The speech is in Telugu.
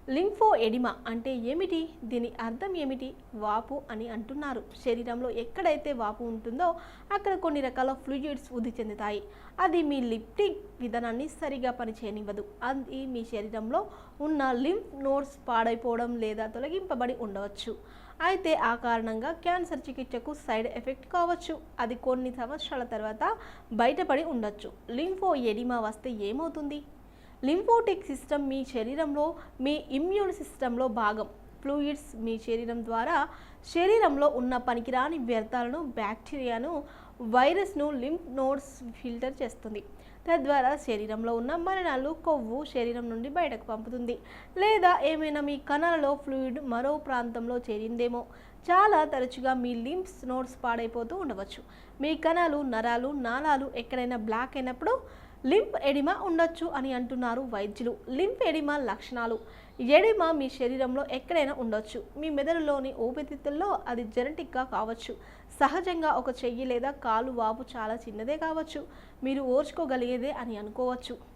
లింఫో ఎడిమా అంటే ఏమిటి? దీని అర్థం ఏమిటి? వాపు అని అంటున్నారు. శరీరంలో ఎక్కడైతే వాపు ఉంటుందో అక్కడ కొన్ని రకాల ఫ్లూయిడ్స్ వృద్ధి చెందుతాయి. అది మీ లిఫ్టింగ్ విధానాన్ని సరిగా పనిచేయనివ్వదు. అది మీ శరీరంలో ఉన్న లింఫ్ నోడ్స్ పాడైపోవడం లేదా తొలగింపబడి ఉండవచ్చు. అయితే ఆ కారణంగా క్యాన్సర్ చికిత్సకు సైడ్ ఎఫెక్ట్ కావచ్చు. అది కొన్ని సంవత్సరాల తర్వాత బయటపడి ఉండొచ్చు. లింఫో ఎడిమా వస్తే ఏమవుతుంది? లింఫోటిక్ సిస్టమ్ మీ శరీరంలో మీ ఇమ్యూన్ సిస్టంలో భాగం. ఫ్లూయిడ్స్ మీ శరీరం ద్వారా శరీరంలో ఉన్న పనికిరాని వ్యర్థాలను, బ్యాక్టీరియాను, వైరస్ను లింఫ్ నోడ్స్ ఫిల్టర్ చేస్తుంది. తద్వారా శరీరంలో ఉన్న మలినాలు, కొవ్వు శరీరం నుండి బయటకు పంపుతుంది. లేదా ఏమైనా మీ కణాలలో ఫ్లూయిడ్ మరో ప్రాంతంలో చేరిందేమో. చాలా తరచుగా మీ లింఫ్ నోడ్స్ పాడైపోతూ ఉండవచ్చు. మీ కణాలు, నరాలు, నాళాలు ఎక్కడైనా బ్లాక్ అయినప్పుడు లింఫ్ ఎడిమా ఉండొచ్చు అని అంటున్నారు వైద్యులు. లింఫ్ ఎడిమా లక్షణాలు. ఎడిమా మీ శరీరంలో ఎక్కడైనా ఉండొచ్చు. మీ మెదడులోని ఊపిరితిత్తుల్లో అది జెనెటిక్గా కావచ్చు. సహజంగా ఒక చెయ్యి లేదా కాలు వాపు చాలా చిన్నదే కావచ్చు. మీరు ఓర్చుకోగలిగేదే అని అనుకోవచ్చు.